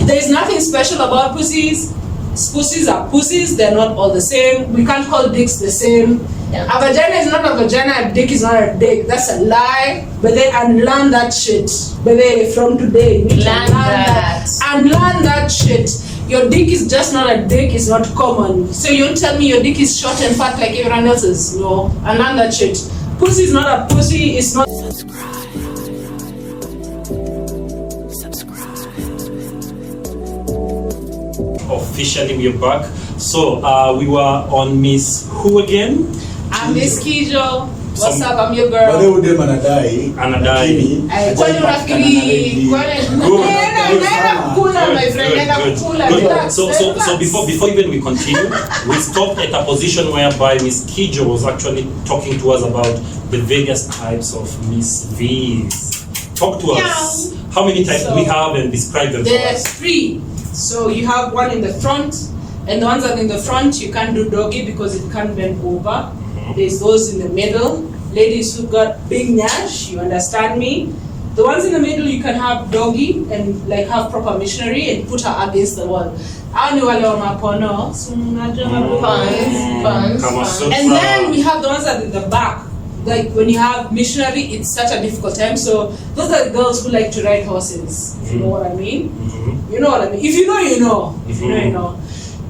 There's nothing special about pussies. Pussies are pussies, they're not all the same. We can't call dicks the same. Yeah. A vagina is not a vagina, a dick is not a dick. That's a lie. But they unlearn that shit. But they, from today, you need to learn that. Unlearn that shit. Your dick is just not a dick, it's not common. So you don't tell me your dick is short and fat like everyone else's. No, unlearn that shit. Pussy is not a pussy, it's not. Officially we are back. So we were on Miss who again? I'm Miss Kijo. What's up? I'm your girl. Anadai. Good. So before even we continue, we stopped at a position whereby Miss Kijo was actually talking to us about the various types of Miss V's. Talk to us. How many types we have and describe them? There's 3. So you have one in the front, and the ones that are in the front you can't do doggy because it can't bend over. There's those in the middle, ladies who got big nyash, you understand me? The ones in the middle you can have doggy and like have proper missionary and put her against the wall. And then we have the ones that are in the back. Like when you have missionary, it's such a difficult time. So those are the girls who like to ride horses. If you know what I mean? You know what I mean? If you know, you know. If you know, you know.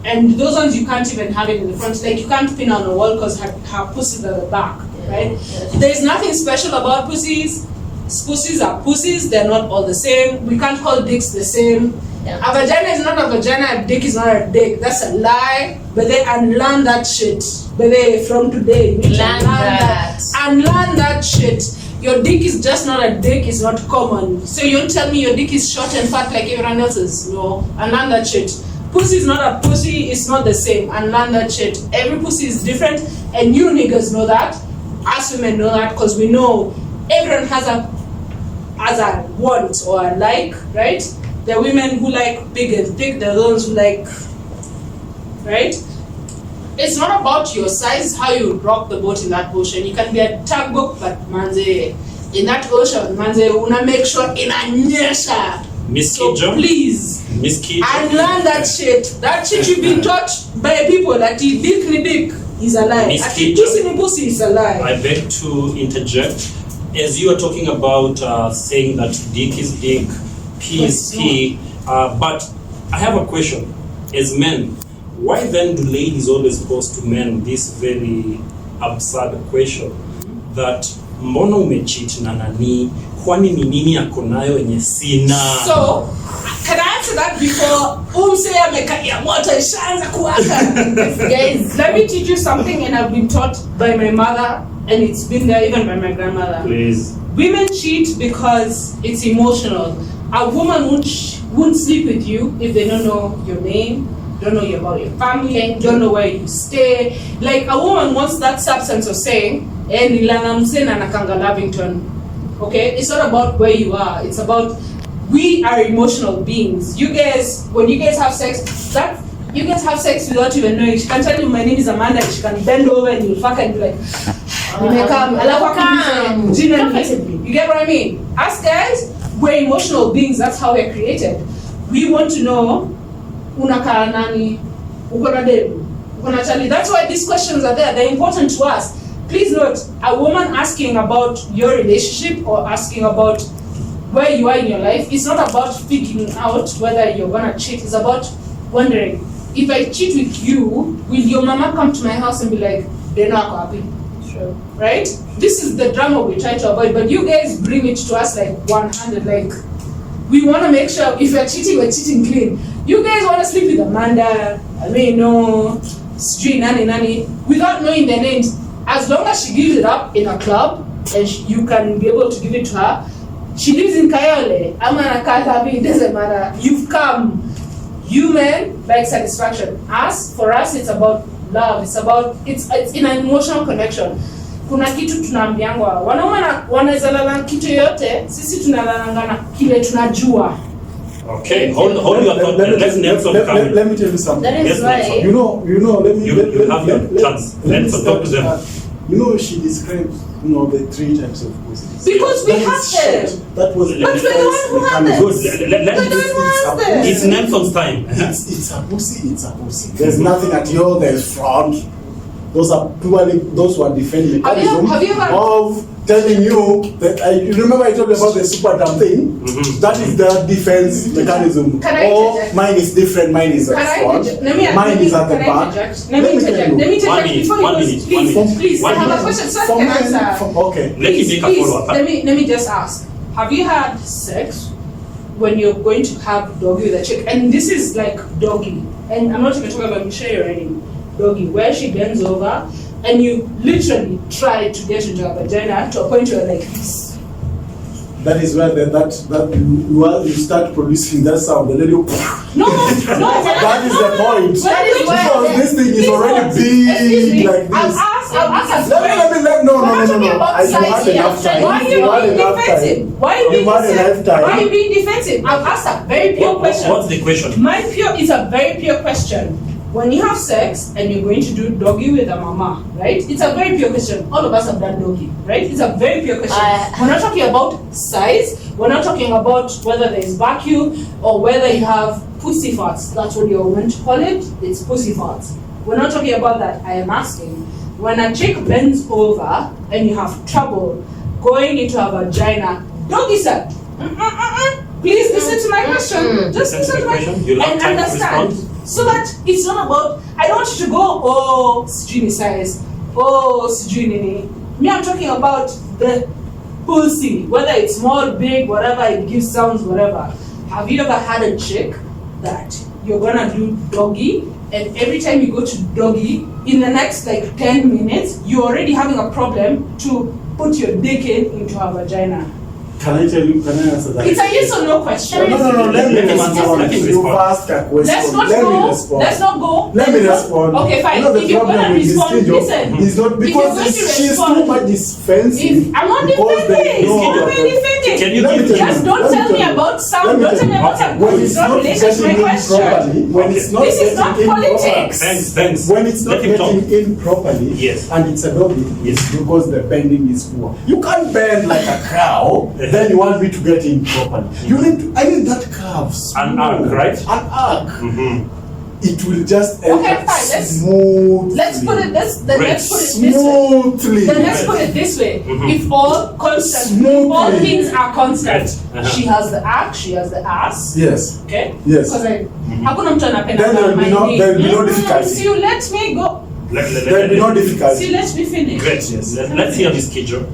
And those ones you can't even have it in the front. Like you can't pin on the wall because her pussy's at the back, right? There's nothing special about pussies. Pussies are pussies. They're not all the same. We can't call dicks the same. A vagina is not a vagina, a dick is not a dick. That's a lie. But they unlearn that shit. But they, from today, you need to learn that. Unlearn that shit. Your dick is just not a dick, it's not common. So you don't tell me your dick is short and fat like everyone else's. No, unlearn that shit. Pussy is not a pussy, it's not the same. Unlearn that shit. Every pussy is different, and you niggas know that. Us women know that because we know everyone has a want or a like, right? There are women who like big and thick, there are those who like, right? It's not about your size, it's how you rock the boat in that ocean. You can be a tugboat, but manze, in that ocean, manze, una make sure in a nyesha. Miss So Kijo? please, Miss Kijo? unlearn that shit. That shit you've been taught by people that dick ni dick is a lie. Miss Pussy Kijo? ni pussy is a lie. I beg to interject. As you are talking about saying that dick is dick, P is P, but I have a question. As men, why then do ladies always pose to men this very absurd question that mbona umecheat na nani, kwani ni nini yako nayo yenye sina? So, can I answer that before umse amekaia moto ishaanza kuwaka? Guys, let me teach you something, and I've been taught by my mother, and it's been there even by my grandmother. Please. Women cheat because it's emotional. A woman won't sleep with you if they don't know your name, don't know about your family, don't know where you stay. Like a woman wants that substance of saying, Lavington. Okay? It's not about where you are. It's about we are emotional beings. You guys, when you guys have sex, you guys have sex without even knowing. She can tell you my name is Amanda. She can bend over and you'll fuck and be like, you get what I mean? Us guys, we're emotional beings. That's how we're created. We want to know unakaa nani, uko na demu, uko na chali. That's why these questions are there. They're important to us. Please note, a woman asking about your relationship or asking about where you are in your life, it's not about figuring out whether you're gonna cheat. It's about wondering, if I cheat with you, will your mama come to my house and be like, they're not happy? Sure. Right? This is the drama we try to avoid, but you guys bring it to us like 100. Like, we want to make sure if we're cheating clean. You guys want to sleep with Amanda, Nani, without knowing their names. As long as she gives it up in a club, and you can be able to give it to her. She lives in Kayole, it doesn't matter. You've come. You men like satisfaction. For us, it's about love. It's in an emotional connection. Kuna kitu tunaambiangwa. Wanaume wanaweza lala kitu yote, sisi tunalalanga na kile tunajua. Okay, hold your thought. Let me tell you something. That is why you know. You have your chance. Let's talk to them. You know, she described, the 3 types of pussies. Because we That have is short. them. That was But we're the one who have them. Good. It's Nelson's time. It's a pussy, it's a pussy. There's nothing at all, there's front. Those are purely those who are defending the mechanism have you ever- of telling you that you remember I told you about the super dumb thing? That is the defense mechanism. Can I Or interject? mine is different, mine is at front. Mine is at the back. Let me interject One minute, before one you minute, go. one Please, minute. please, I One have a minute. question. So I For can mine, answer. okay. Let me make a follow-up. Let me just ask. Have you had sex when you're going to have doggy with a chick? And this is like doggy. And I'm not even talking about Michelle or anything. Doggy, where she bends over and you literally try to get into her vagina to a point where like this. That is where you start producing that sound. The little. No. That is the point. That is where- Because this thing is Please already don't. Excuse me. big like this. I'll ask a No. We're not talking about You had size here. enough time. Why are you You had being enough defensive? time. Why are you being You had enough defensive? time. Why are you being defensive? I've asked a very pure question. What's the question? It's a very pure question. When you have sex and you're going to do doggy with a mama, right? It's a very pure question. All of us have done doggy, right? It's a very pure question. We're not talking about size. We're not talking about whether there is vacuum or whether you have pussy farts. That's what you're going to call it. It's pussy farts. We're not talking about that. I am asking, when a chick bends over and you have trouble going into her vagina, doggy style. Please listen to my question. Just listen to my question and understand. So that it's not about, I don't want you to go, sijui size, sijui nini. Me, I'm talking about the pussy, whether it's small, big, whatever, it gives sounds, whatever. Have you ever had a chick that you're gonna do doggy, and every time you go to doggy, in the next like 10 minutes, you're already having a problem to put your dick into her vagina? Can I answer that? It's a yes or no question. No, let me respond. Let me You respond. ask a question. Let's not Let go. me respond. Let's not go. Let me respond. Okay, fine. You know, the If you're problem gonna with this respond, video listen. is not If you're because going to she's respond- too much defensive. I'm not because they defending. know I'm not that- defending. Can you Let me give tell you. Just don't Let me tell me you. about sound. Let me Don't tell me tell you. about sound. When It's it's not not related to my getting in question. properly, when it's not This is not getting in politics. properly, Thanks. when it's not Let him talk. getting in properly, Yes. and it's a doggy, Yes. because the bending is poor. You can't bend like a cow, then you want me to get in properly. I need that curve. An arc, right? An arc. It will just Okay, enter fine, smoothly. Let's put it this way. Smoothly. Then let's put it this way. If all constant, Smoothly. if all things are constant, Right. she has the ass, she has the ass. Yes. Okay? Yes. Because hakuna mtu anapenda Then there will be no difficulty. See, you let me go. There will be no See, difficulty. let me finish. Great. Yes. Let's hear this schedule.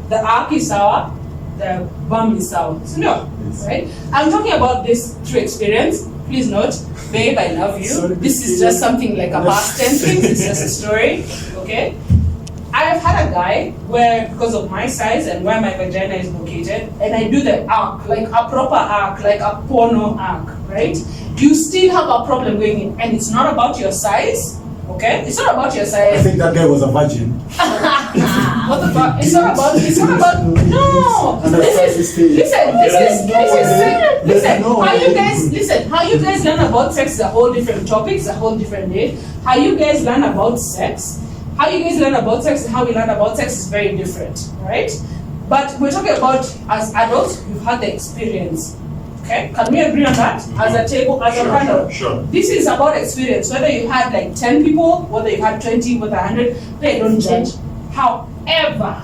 The arc is sour, the bum is sour. So no, Yes. right? I'm talking about this through experience. Please note, babe, I love you. Sorry, This is just something like a past tense thing. It's just a story, okay? I have had a guy where, because of my size and where my vagina is located, and I do the arc, like a proper arc, like a porno arc, right? You still have a problem going in, and it's not about your size, okay? It's not about your I size. think that guy was a virgin. What the fuck? It's not about, no! Listen, how you guys learn about sex is a whole different topic, it's a whole different day. How you guys learn about sex, and how we learn about sex is very different, right? But we're talking about, as adults, we've had the experience. Okay, can we agree on that? As a table, as a panel? Sure. This is about experience. Whether you had like 10 people, whether you had 20, whether 100, they don't judge. However,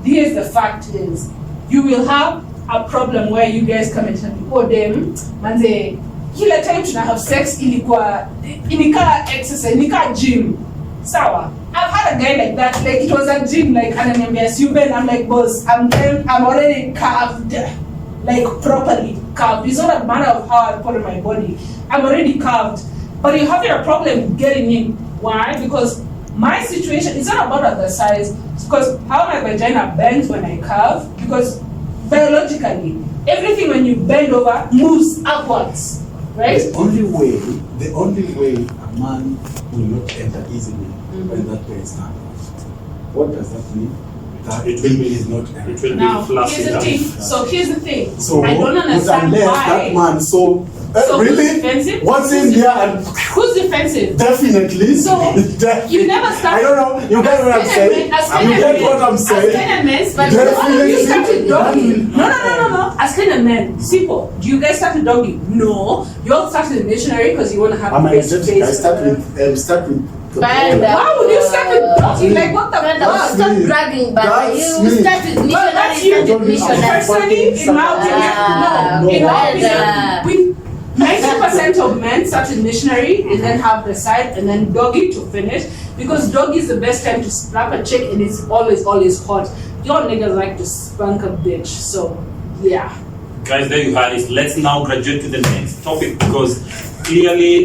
here's the fact is, you will have a problem where you guys come and tell me, oh them, manze, kila time tuna have sex inikaa exercise, inikaa gym. Sawa. I've had a guy like that, like it was a gym, like ananiambia Suben, I'm like, boss, I'm already carved. Like properly carved. It's not a matter of how I put in my body. I'm already carved. But you're having a problem getting in. Why? Because my situation, it's not about the size. It's because how my vagina bends when I carve. Because biologically, everything when you bend over moves upwards. Right? The only way a man will not enter easily when that guy is not. What does that mean? That It will be- is not It empty. will Now, be flaccid. here's the thing. So here's the thing. So I don't understand unless why. that man so So really? who's defensive? What's in there? And Who's defensive? definitely. So, you never start. I don't know. You get what I'm saying? You get what I'm As saying? kind of men, but Definitely. you start with doggy. No. As kind of men, simple. Do you guys start with doggy? No. You all start with missionary because you want to have I'm a face-to-face. energetic. I start with the Bad. Why would you start with doggy? Like what the fuck? Stop bragging, but That's you me. start with Well, that's you. missionary. Personally, in my opinion, no. In my opinion, 90% of men start with missionary and then have the side and then doggy to finish, because doggy is the best time to slap a chick and it's always hot. Your niggas like to spank a bitch, so yeah. Guys, there you have it. Let's now graduate to the next topic because clearly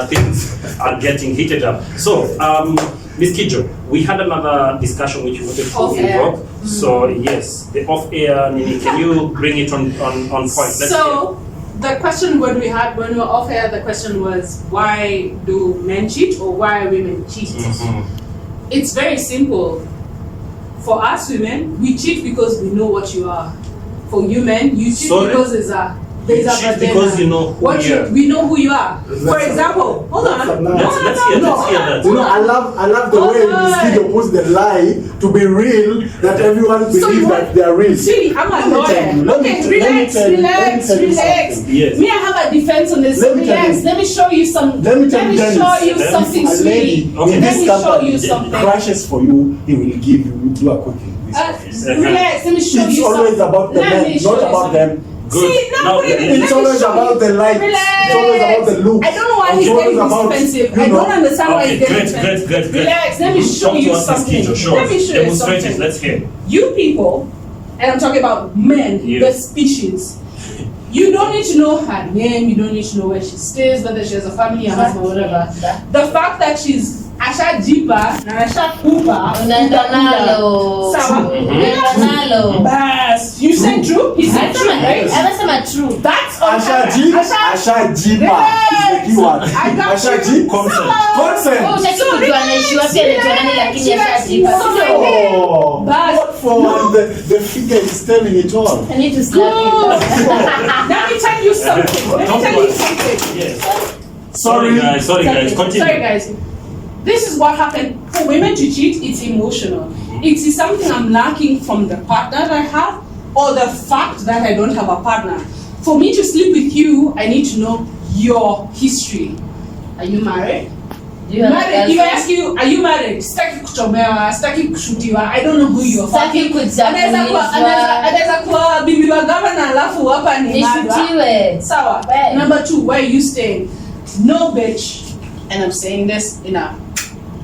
things are getting heated up. So, Ms. Kijo, we had another discussion which you wanted to invoke. So, yes, the off-air, Nini, can you bring it on point? The question when we were off air, the question was, why do men cheat or why are women cheating? Mm-hmm. It's very simple. For us women, we cheat because we know what you are. For you men, you cheat because there's a cheat because you know who you are. We know who you are. For example, hold on. Let's hear that. You know, I love the way Ms. Kijo puts the lie to be real, that everyone believes that they are real. See, I'm a lawyer. Okay, relax. Yes. Me, I have a defense on this. Relax. Let me show you something. Let me show you something a lady sweet. in Let this me show company you something. crashes for you, he will give you, do a quick in this office. Relax. Let me show It's you something. always about the men, not about them. Good. See, now Now, It's always about the light. It's always about the look. I don't know why he's getting defensive. I don't understand why he's getting defensive. Great. Relax, let me show you something. Let me show you Demonstrate something. it. Let's hear. You people, and I'm talking about men, the species, you don't need to know her name, you don't need to know where she stays, whether she has a family, a husband, whatever. The fact that she's Asha Jipa na Asha Kupa, Bas, you said true? He said true, right? True. That's Asha Jipa is the keyword. Asha Jipa. Consent. Oh, what for? The figure is telling it all. I need to slap you. Let me tell you something. Yes. Sorry guys. Continue. Sorry guys. This is what happened. For women to cheat, it's emotional. It is something I'm lacking from the partner that I have, or the fact that I don't have a partner. For me to sleep with you, I need to know your history. Are you married? Married. If I ask you, are you married? Staki kuchomewa, staki kushutiwa. I don't know who you are. Staki kujabuliwa. Anaweza kuwa bibi wa governor alafu hapa ni madwa. Sawa. Number 2, where are you staying? No bitch, and I'm saying this in a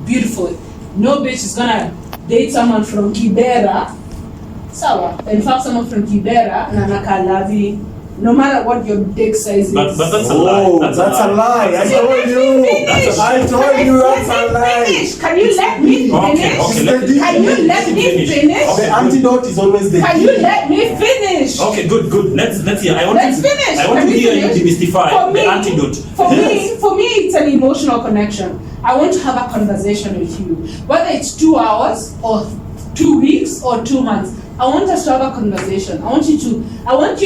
beautiful, no bitch is gonna date someone from Kibera. Sawa. In fact, someone from Kibera na nakalavi. No matter what your dick size is. But that's a lie. That's a lie. I told you. That's a lie. Can you let me finish? Okay. Can you let me finish? The antidote is always the Can you let me finish? Okay, good. Let's hear. I want to hear you demystify the antidote. For me, it's an emotional connection. I want to have a conversation with you, whether it's 2 hours or 2 weeks or 2 months. I want us to have a conversation. I want you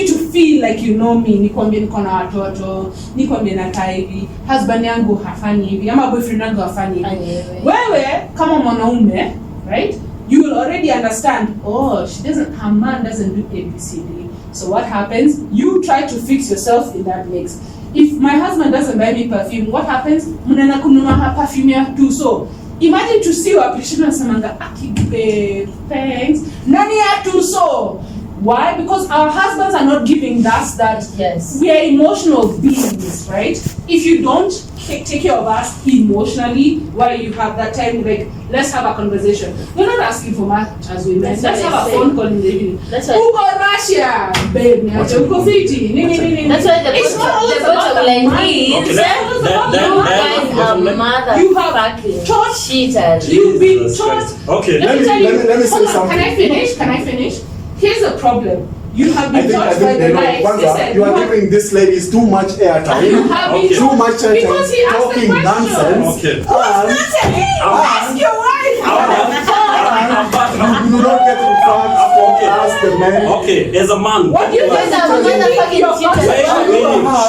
to feel like you know me. Nikwambie niko na watoto, nikwambie nakaa hivi, husband yangu hafanyi hivi, ama boyfriend yangu hafanyi hivi. Wewe kama mwanaume, right? You will already understand, her man doesn't do ABCD. So what happens? You try to fix yourself in that mix. If my husband doesn't buy me perfume, what happens? Mnaenda kununua perfume ya tu. So imagine to see your appreciation samanga akibe thanks nani atu. So why? Because our husbands are not giving us that. Yes. We are emotional beings, right? If you don't take care of us emotionally, why you have that time, like, let's have a conversation. We're not asking for much as women. Let's have a phone call in the evening. Who got Russia? Babe, uko fiti. That's why the bottom line is you have taught cheated. You've been taught. Okay. Let me say something. Can I finish? Here's the problem. You have been taught by the life. You are giving this lady too much airtime. You have been Too much airtime. Because he asked the talking question. nonsense. Okay. Who's not me? Ask your wife. You do not get to ask the man. Okay, as a man. What do you think?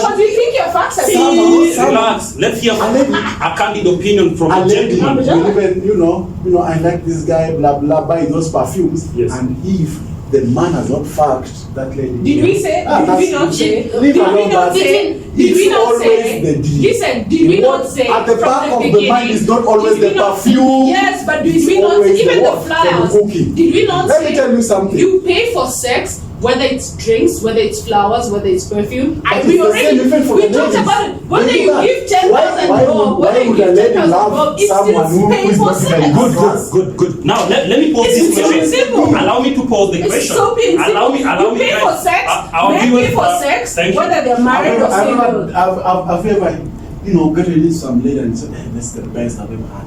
What do you think your facts are Relax. Let's hear a candid opinion from a a lady gentleman. will even, I like this guy, blah blah, buy those perfumes. Yes. And if the man has not fucked that lady, Did we say? Did we not say? Leave Did we alone not that. say? Did we It's not always say? the deal. Listen, did we not say? At the from back of the beginning, mind is not always did we the not- perfume. Yes, but did It's we not? always Even the the what? flowers. The cooking. Did we not Let say? me tell you something. You pay for sex, whether it's drinks, whether it's flowers, whether it's perfume. But We it's the already same effect for we the talked ladies. about it. Whether They do you that. give 10,000 bob, why whether you would a give lady 10,000 love bob, it's someone still who paying is for not even sex. Good. Now let me pose It's this so question. simple. Allow me to pose the It's question. so simple. Allow me. You pay for guys. sex, Our men viewers, pay for sex, thank you. whether they're married or single. I've ever, gotten into some lady and said, hey, that's the best I've ever had.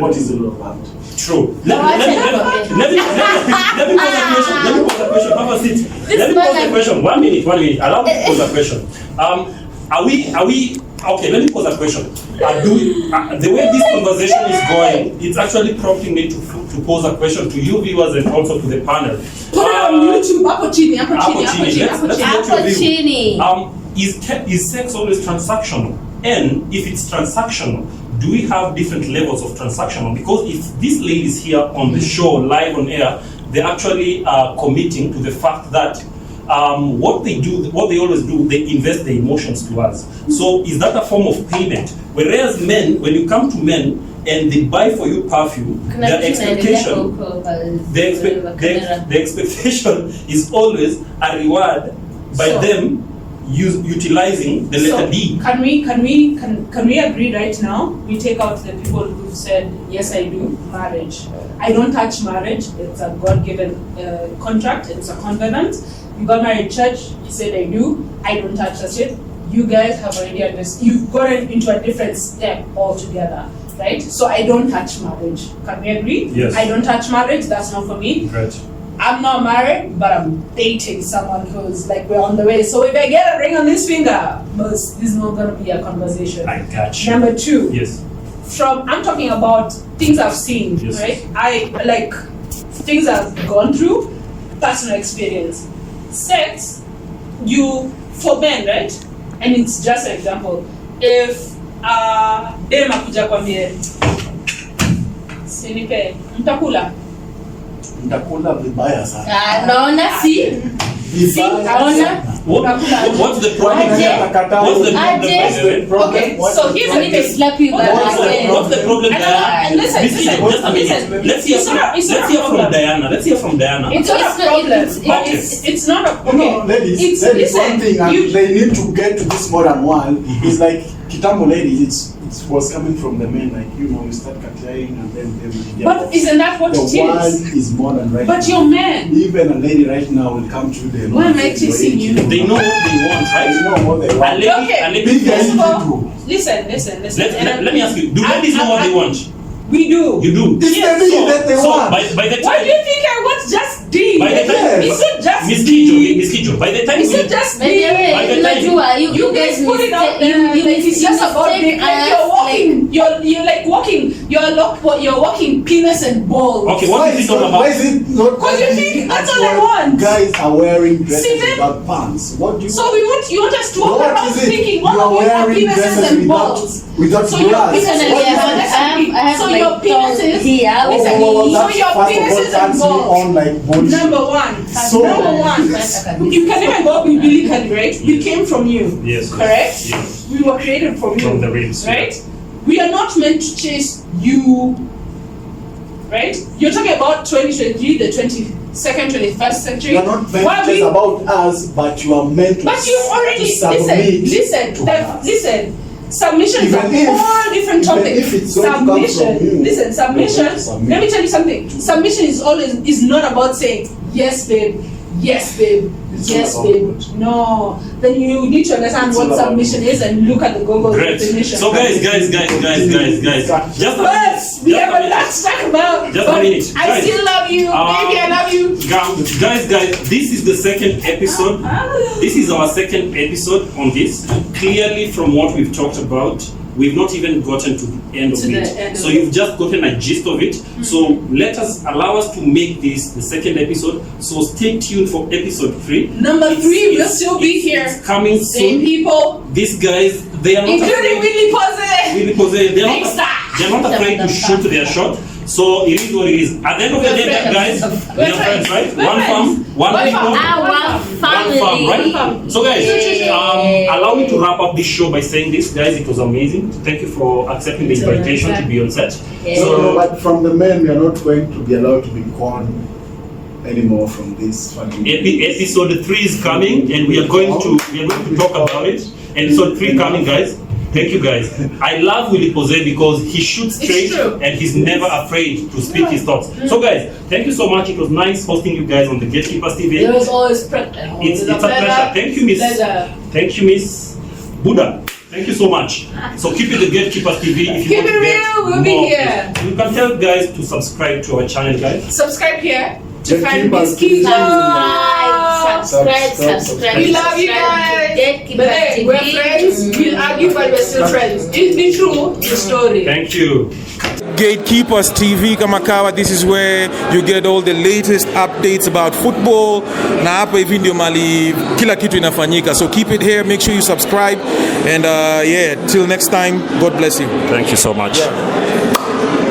What is it all about? True. No, Let me I pose the question. Let me pose the question. Have a seat. Let me man pose the like- question. 1 minute. Allow me to pose a question. Are we? Okay, let me pose a question. The way this conversation is going, it's actually prompting me to pose a question to you viewers and also to the panel. Put it on YouTube. Hapo chini. Let's get your Apple view. Is sex always transactional? And if it's transactional, do we have different levels of transactional? Because if these ladies here on the show, live on air, they actually are committing to the fact that what they always do, they invest their emotions to us. So is that a form of payment? Whereas men, when you come to men and they buy for you perfume, their expectation, the expectation is always a reward by them utilizing the letter D. Can we agree right now? We take out the people who said yes, I do marriage. I don't touch marriage. It's a God-given contract. It's a covenant. You got married in church. You said I do. I don't touch that shit. You guys have already understood. You've gotten into a different step altogether, right? So I don't touch marriage. Can we agree? Yes. I don't touch marriage. That's not for me. Right. I'm not married, but I'm dating someone who's like, we're on the way. So if I get a ring on this finger, this is not going to be a conversation. I got you. Number two, Yes. I'm talking about things I've seen, Yes. right? I like things I've gone through, personal experience. Sex, for men, right? And it's just an example. If dem akuja kwambie sinipe mtakula Nitakula vibaya sana. naona si Vibaya. What's the problem? Aje. What's the problem? Okay, so here's I need to slap you back again. What's the problem, Diana? And listen, Miss Kijo, just a minute. listen. Let's hear from Diana. Let's hear from Diana. It's not a problem. Okay. It's not a No, okay. ladies, Listen, one thing, and you- they need to get to this modern world. It's like Kitambo ladies, it was coming from the men, like, you start cutting and then they will get But isn't that what the it world is? is modern right But now. you're men. Even a lady right now will come to them. Why am I teasing you? They know what they want, They right? know what they want. A lady, Big First of all, people. listen. let me ask you, do ladies know what they want? We do. You do. It's the thing that they want. By the Why time, do you think I want just D? by the time, It's not just Miss D. Kijo, by the time It's not just By the D. time- You guys put it out there like it's just about dick. Like you're walking. You're like walking. You're walking penis and balls. Okay, what is it all Why about? is it not? Because you think that's all I what want. Guys are wearing dresses See, then- without pants. What do you? So you want us to walk What around is it? thinking You all are of you have wearing penises dresses and without balls. without So your bras. penises- What is yeah, it? I have So my your thumb penises- here. Oh, Listen, well, so that's your first of all penises and turns me balls. on like bullshit. Number one. So- Number one. You can even go biblically, right? We came from you. Yes. Correct? Yes. We were created from you. From the ribs, yeah. Right? We are not meant to chase you. Right? You're talking about 2023, the 22nd, 21st century. You are not meant Why to we- just about us, but you are meant to. But you already to submit listen. to us. Listen. Submission is a Even if- whole different even topic. if it's going to come Submission. from you, Listen, you're submission. going to submit. Let me tell you something. Submission is not about saying yes, babe. Yes, babe. It's Yes, all about babe. what? No. Then you need to understand It's what all about submission is and look at the Google Great. definition. So guys. Just a But we have a minute. lot to talk about. Just a but minute. I Guys. still love you. Baby, I love you. Guys, this is the second episode. This is our second episode on this. Clearly, from what we've talked about, we've not even gotten to the end of To the it. end of So it. you've just gotten a gist of it. So allow us to make this the second episode. So stay tuned for episode 3. Number 3 will still be here. It's coming Same soon. people. These guys they are not including Willy Pose. Willy Pose. They are not afraid to shoot their shot. So it is what it is. At the end of the day, guys, we are friends, right? One farm, one people, one family. one farm, right? So guys, allow me to wrap up this show by saying this, guys. It was amazing. Thank you for accepting the invitation to be on set. Yeah. So, but from the men, we are not going to be allowed to be gone anymore from this funny episode 3 is coming, and we are going to talk about it. Episode 3 coming, guys. Thank you, guys. I love Willy Pose because he shoots straight and he's never afraid to speak his thoughts. So, guys, thank you so much. It was nice hosting you guys on the Gatekeeperstv. It was always it's a pleasure. Thank you, Miss. Thank you, Miss Buddha. Thank you so much. So keep it the Gatekeeperstv if you keep want it real. We'll be here. You can tell guys to subscribe to our channel, guys. Subscribe here to find this key. Subscribe. We love you guys. But hey, we're friends. We'll argue, but we're still friends. It's the truth, the story. Thank you. Gatekeepers TV Kamakawa, this is where you get all the latest updates about football. Na hapa hivi ndio mali kila kitu inafanyika. So keep it here, make sure you subscribe, and yeah, till next time, God bless you. Thank you so much. Yeah.